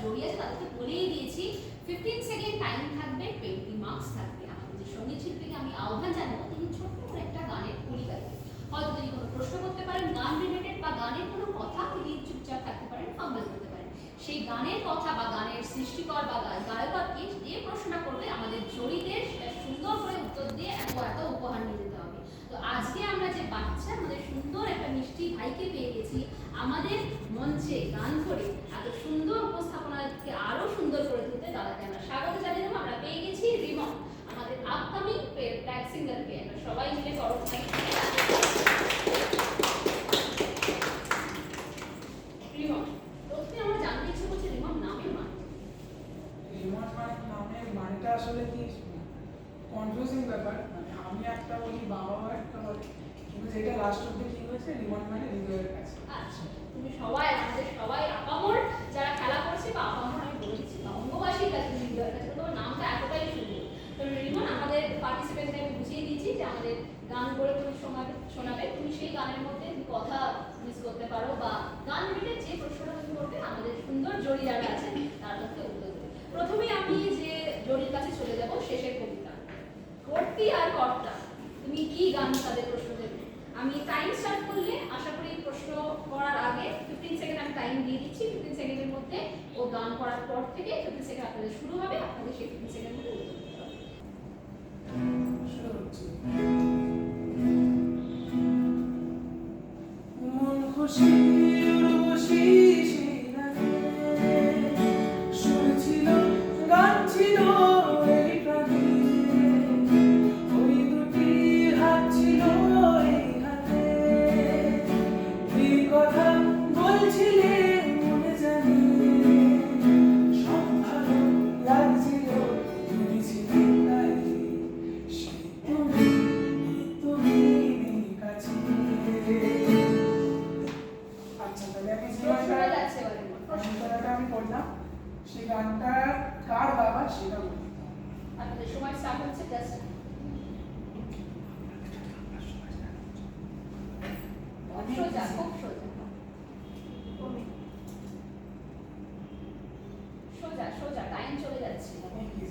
জড়ি আছে তাদেরকে বলেই দিয়েছি 15 সেকেন্ড টাইম থাকবে, 20 মার্কস থাকবে। আমাদের যে সঙ্গীত শিল্পীকে আমি আহ্বান জানাবো তিনি ছোট্ট করে একটা গানের কলি গাইবেন। হয়তো তিনি কোনো প্রশ্ন করতে পারেন গান রিলেটেড বা গানের কোনো কথা, তিনি চুপচাপ থাকতে পারেন, ফাম্বল করতে পারেন। সেই গানের কথা বা গানের সৃষ্টিকর বা গায়ককে যে প্রশ্নটা করবে আমাদের জড়িদের সেটা সুন্দর করে উত্তর দিয়ে এত উপহার নিয়ে যেতে হবে। তো আজকে আমরা যে বাচ্চা আমাদের সুন্দর একটা মিষ্টি ভাইকে পেয়ে গেছি আমাদের মঞ্চে গান করে এত সুন্দর উপস্থাপনাকে আরো সুন্দর করে তুলতে, দাদাকে আমরা স্বাগত জানিয়ে দেবো। আমরা পেয়ে গেছি রিমন, আমাদের আপকামিং ব্যাক সিঙ্গারকে। আমরা সবাই মিলে করব নাই। রিমন, প্রথমে আমরা জানতে ইচ্ছে করছি রিমন নামের মানে। রিমন নামের মানেটা আসলে কি কনফিউজিং ব্যাপার, মানে আমি একটা বলি বাবাও একটা বলে, কিন্তু যেটা লাস্ট অব্দি ঠিক হয়েছে রিমন মানে হৃদয়ের কাছে। আচ্ছা, তুমি সবাই আমাদের সবাই আপামর যারা খেলা করছে বা আপামর আমি বলেছি বা অঙ্গবাসীর কাছে হৃদয়ের কাছে, তোমার নামটা এতটাই সুন্দর। তো রিমন আমাদের পার্টিসিপেন্টদের আমি বুঝিয়ে দিয়েছি যে আমাদের গান করে তুমি শোনাবে, তুমি সেই গানের মধ্যে কথা মিস করতে পারো বা গান রিলেটেড যে প্রশ্নটা তুমি করবে আমাদের সুন্দর জড়ি যারা আছেন তার মধ্যে উত্তর দেবে। প্রথমেই আমি যে জড়ির কাছে চলে যাব, শেষের কবিতা কর্তি আর কর্তা, তুমি কি গান তাদের প্রশ্ন দেবে। আমি টাইম স্টার্ট করলে আশা করি প্রশ্ন করার আগে 15 সেকেন্ড আমি টাইম দিয়ে দিচ্ছি। 15 সেকেন্ডের মধ্যে ও গান করার পর থেকে 15 সেকেন্ড আপনাদের শুরু হবে, আপনাদের সেই 15 সেকেন্ডের মধ্যে উত্তর দিতে হবে। শুরু হচ্ছে। মন খুশি উর্বশী সেই রাতে সুর ছিল গান ছিল এই প্রাণে, ওই দুটি হাত ছিল এই হাতে, এই কথা বলছিলে মনে জানি, সব ভালো লাগছিল তুমি ছিলে তাই, সেই তুমি কাছে। আচ্ছা, তাহলে আমি যে গানটা আমি পড়লাম সেই গানটা কার বাবা সেটা বলি। আপনাদের সময় স্টার্ট হচ্ছে জাস্ট। সোজা, খুব সোজা সোজা সোজা, টাইম চলে যাচ্ছে।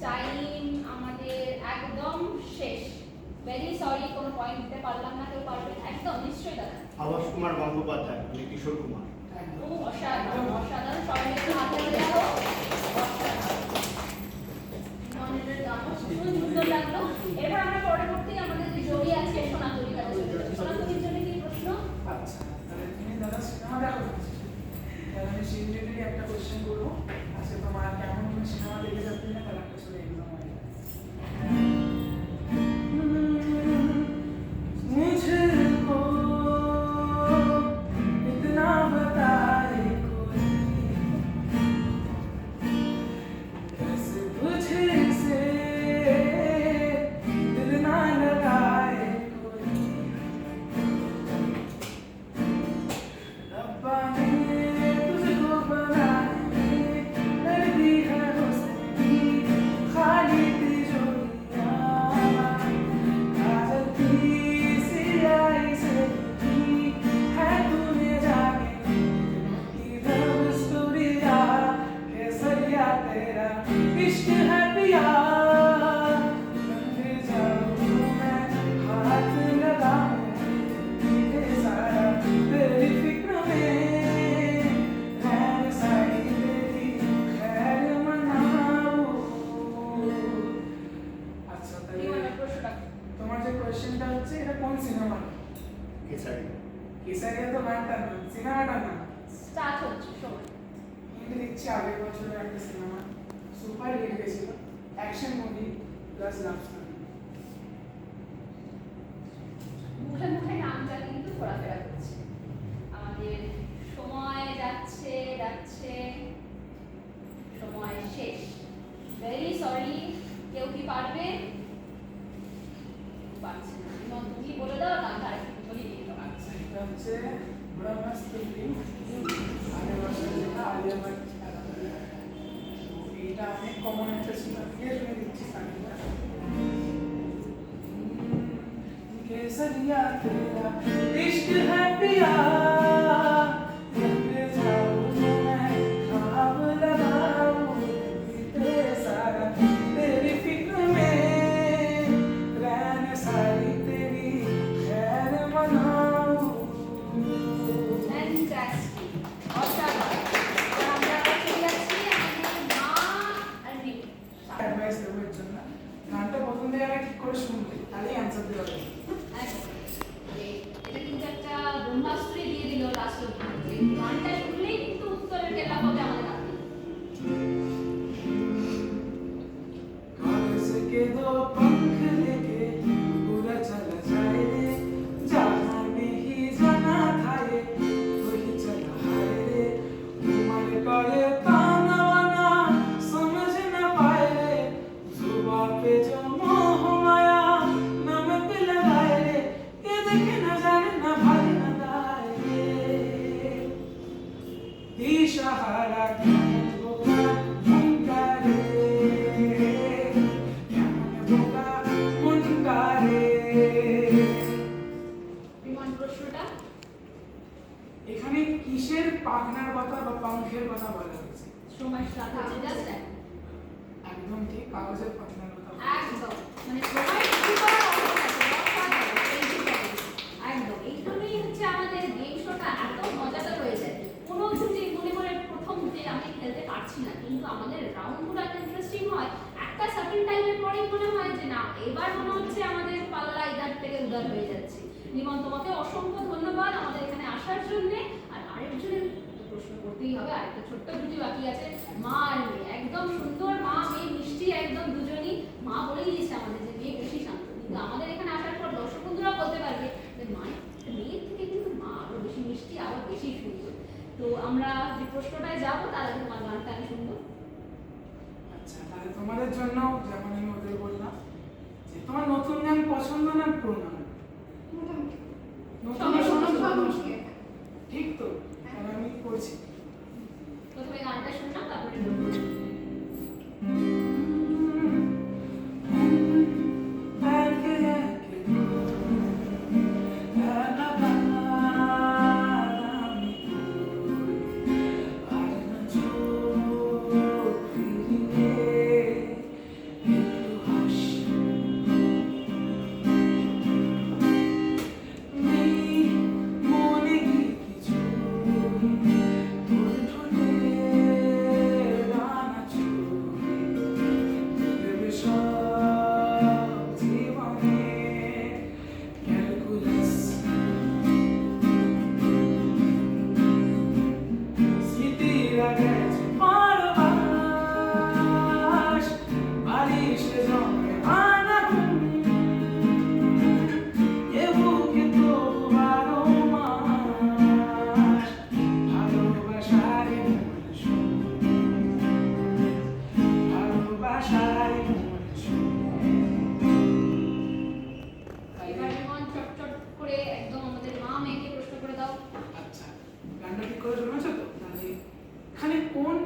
টাইম আমাদের একদম শেষ। ভেরি সরি, কোনো পয়েন্ট দিতে পারলাম না। কেউ পারবে একদম নিশ্চয়ই দাদা। আবাস কুমার গঙ্গোপাধ্যায়, কিশোর কুমার। ও অসাধারণ অসাধারণ, সবাই একটু হাতে ধরে যাও। মনের গানও সুন্দর লাগলো। এবার আমরা পরবর্তী আমাদের যে জড়ি আছে সোনাতলির কাছে চলে যাবো। সোনাতলির জন্য কি প্রশ্ন? আচ্ছা, তাহলে তুমি দাদা সিনেমা দেখো, তাহলে আমি সেই রিলেটেড একটা কোশ্চেন করবো। আচ্ছা, তোমার কেমন তুমি সিনেমা দেখে যাচ্ছি না, তাহলে একটা ছোট এক্সাম হয়ে যায়। मुझको इतना बताए कोई, कैसे तुझसे दिल ना लगाए कोई, रब्बा ने तुझको बनाए कर दी है हुस्न की खाली तिजोरियां, काजल की सियाही से की है तूने जाने की लव स्टोरी या केसरिया तेरा इश्क है पिया, बंधे जाऊं मैं हाथ लगाऊं तेरे सारा तेरी फिक्र में, रैन साई तेरी खैर मनाऊं। अच्छा, তাহলে রিমনের প্রশ্নটা তোমার যে কোশ্চেনটা হচ্ছে এটা কোন সিনেমা? কেসারি। কেসারিয়া তো গানটার নাম, সিনেমাটার নাম। স্টার্ট হচ্ছে সময়। কিন্তু দেখছি আগের বছরের একটা সিনেমা সুপার হিট গেছিল, action movie plus love story. মুখে মুখে নামটা কিন্তু ঘোরাফেরা করছে। আমাদের সময় যাচ্ছে যাচ্ছে, সময় শেষ। ভেরি সরি, কেউ কি পারবে? পারছে না। রিমন, তুমি বলে দাও, গানটা আরেকটু বলি দিয়ে দাও। আচ্ছা, এটা হচ্ছে বড় মস্ত ফিল্ম, আগের বছর যেটা আলিয়া ভাট খেলা। এইটা অনেক কমন একটা ছিল, ফিরে শুনে দিচ্ছি গানটা। केसरिया तेरा इश्क है पिया, बंधे जाऊं मैं ख्वाब लगाऊं का ये ताना वाना समझ न पाए रे, जुबां पे जो मोह माया नमक लगाए रे, ये देखे न जाने न भागे न दाए रे। दिशहारा क्या मन बोला मुनका रे, क्या मन बोला मुनका रे। বিমান প্রশ্নটা এখানে কিসের পাখনার কথা বা পাংখের কথা বলা হয়েছে? সময় স্টার্ট হচ্ছে জাস্ট একদম ঠিক, কাগজের পাখনার কথা বলা হয়েছে। একদম মানে সময় শুরু করার অবস্থা একদম এইখানেই হচ্ছে আমাদের গেম শোটা এত মজাদার হয়ে যায়। কোনো যদি মনে করে প্রথম যে আমি খেলতে পারছি না, কিন্তু আমাদের রাউন্ডগুলো এত ইন্টারেস্টিং হয়, একটা সার্টেন টাইমের পরেই মনে হয় যে না এবার মনে হচ্ছে আমাদের পাল্লা ইধার থেকে উধার হয়ে যাচ্ছে। নিমন তোমাকে অসংখ্য ধন্যবাদ আমাদের এখানে আসার জন্য। আর আরেকজনের প্রশ্ন করতেই হবে, আরেকটা ছোট্ট দুটি বাকি আছে। মা আর মেয়ে একদম সুন্দর, মা মেয়ে মিষ্টি একদম দুজনই। মা বলেই দিয়েছে আমাদের যে মেয়ে বেশি শান্ত, কিন্তু আমাদের এখানে আসার পর দর্শক বন্ধুরা বলতে পারবে যে মেয়ের থেকে কিন্তু মা আরো বেশি মিষ্টি, আরো বেশি সুন্দর। তো আমরা যে প্রশ্নটায় যাবো তার আগে তোমার গানটা আমি শুনবো। আচ্ছা, তাহলে তোমাদের জন্য যেমন আমি ওদের বললাম যে তোমার নতুন গান পছন্দ না পুরনো গান? নতুন গান শোনো তো? ঠিক তো, তাহলে আমি করছি। প্রথমে গানটা শুনলাম, তারপরে এবার বিমান চটচট করে একদম আমাদের মা মেয়েকে প্রশ্ন করে দাও। আচ্ছা, গানটা ঠিক করে শুনেছো তো? তাহলে এখানে কোন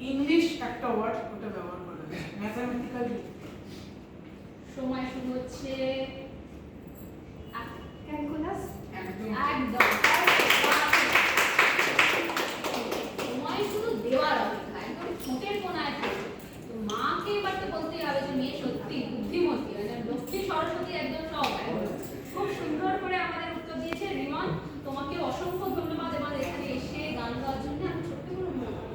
ইংলিশ একটা ওয়ার্ড ওটা ব্যবহার করা হয়েছে ম্যাথমেটিক্যালি? সময় শুরু হচ্ছে ক্যালকুলাস। একদম একদম সময় শুধু দেওয়ার অপেক্ষা, একদম ঠোঁটের কোনায় থাকে। তো মাকে এবার তো বলতেই হবে যে মেয়ে সত্যি বুদ্ধিমতী, মানে লক্ষ্মী সরস্বতী একদম সব খুব সুন্দর করে আমাদের উত্তর দিয়েছে। রিমন, তোমাকে অসংখ্য ধন্যবাদ আমাদের এখানে এসে গান গাওয়ার জন্য। আমি ছোট্ট করে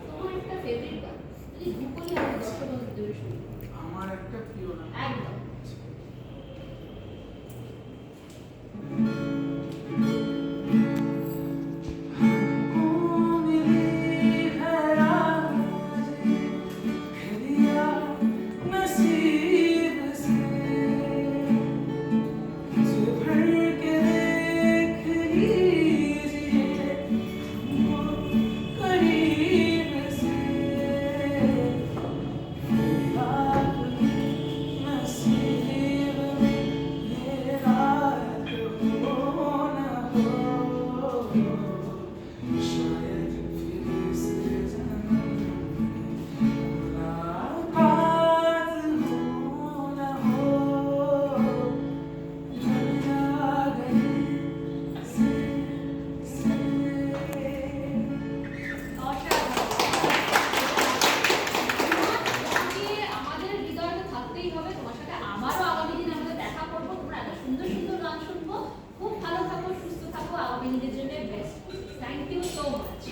তোমার একটা ফেভারিট গান যদি দুপুরি আমাদের দর্শক বন্ধুদের শুনি। আমার একটা প্রিয় গান। একদম আমাদের হৃদয়ে থাকতেই হবে। তোমার সাথে আবারও আগামী দিন আমরা দেখা করবো। তোমরা এত সুন্দর সুন্দর গান শুনবো। খুব ভালো থাকো, সুস্থ থাকো, আগামী দিনের জন্য best. Thank you so much.